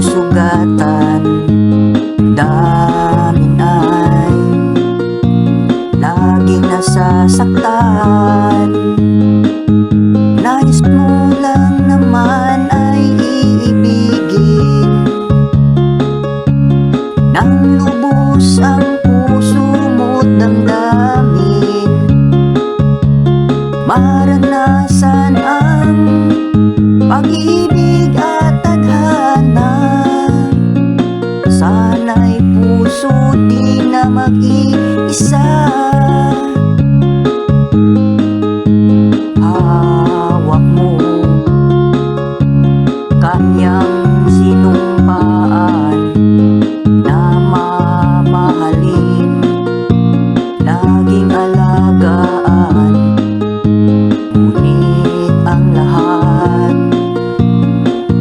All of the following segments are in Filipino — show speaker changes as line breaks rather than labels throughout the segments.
sugatan, damin ay laging nasasaktan. Nais mo lang naman ay iibigin nang lubos ang puso mo't damdamin. Maranasan ang pag-ibig at tadhana. Sana'y puso di na mag-iisa. Hawak mo kanyang sinumpaan na mamahalin, laging alagaan. Ngunit ang lahat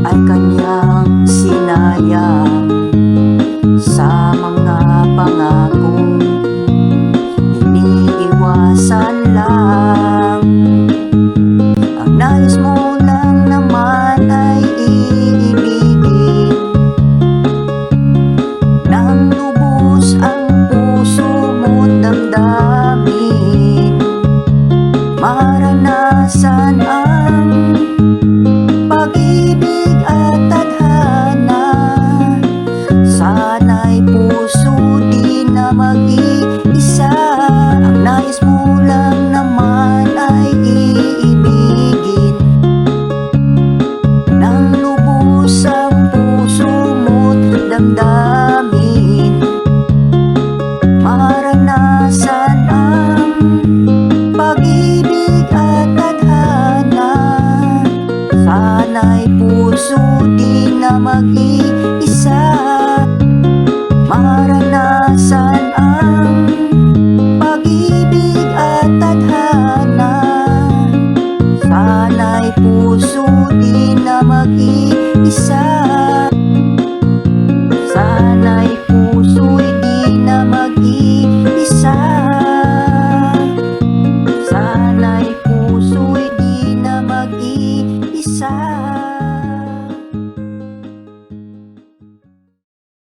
ay kanyang sinayang sa mga pangakong iniiwasan lang. Ang nais mo lang naman ay iibigin nang lubos ang puso mo't damdamin. Maranasan ang pag-ibig at tadhana. Sana'y puso di na mag-iisa. Ang nais mo lang naman ay iibigin nang lubos ang puso mo't damdamin. Maranasan ang pag-ibig at tadhana. Sana'y puso di na mag-iisa. Maranasan ang pag-ibig at tadhana. Sana'y puso di na mag-iisa. Sana'y puso'y di na mag-iisa. Sana'y puso'y di na mag-iisa.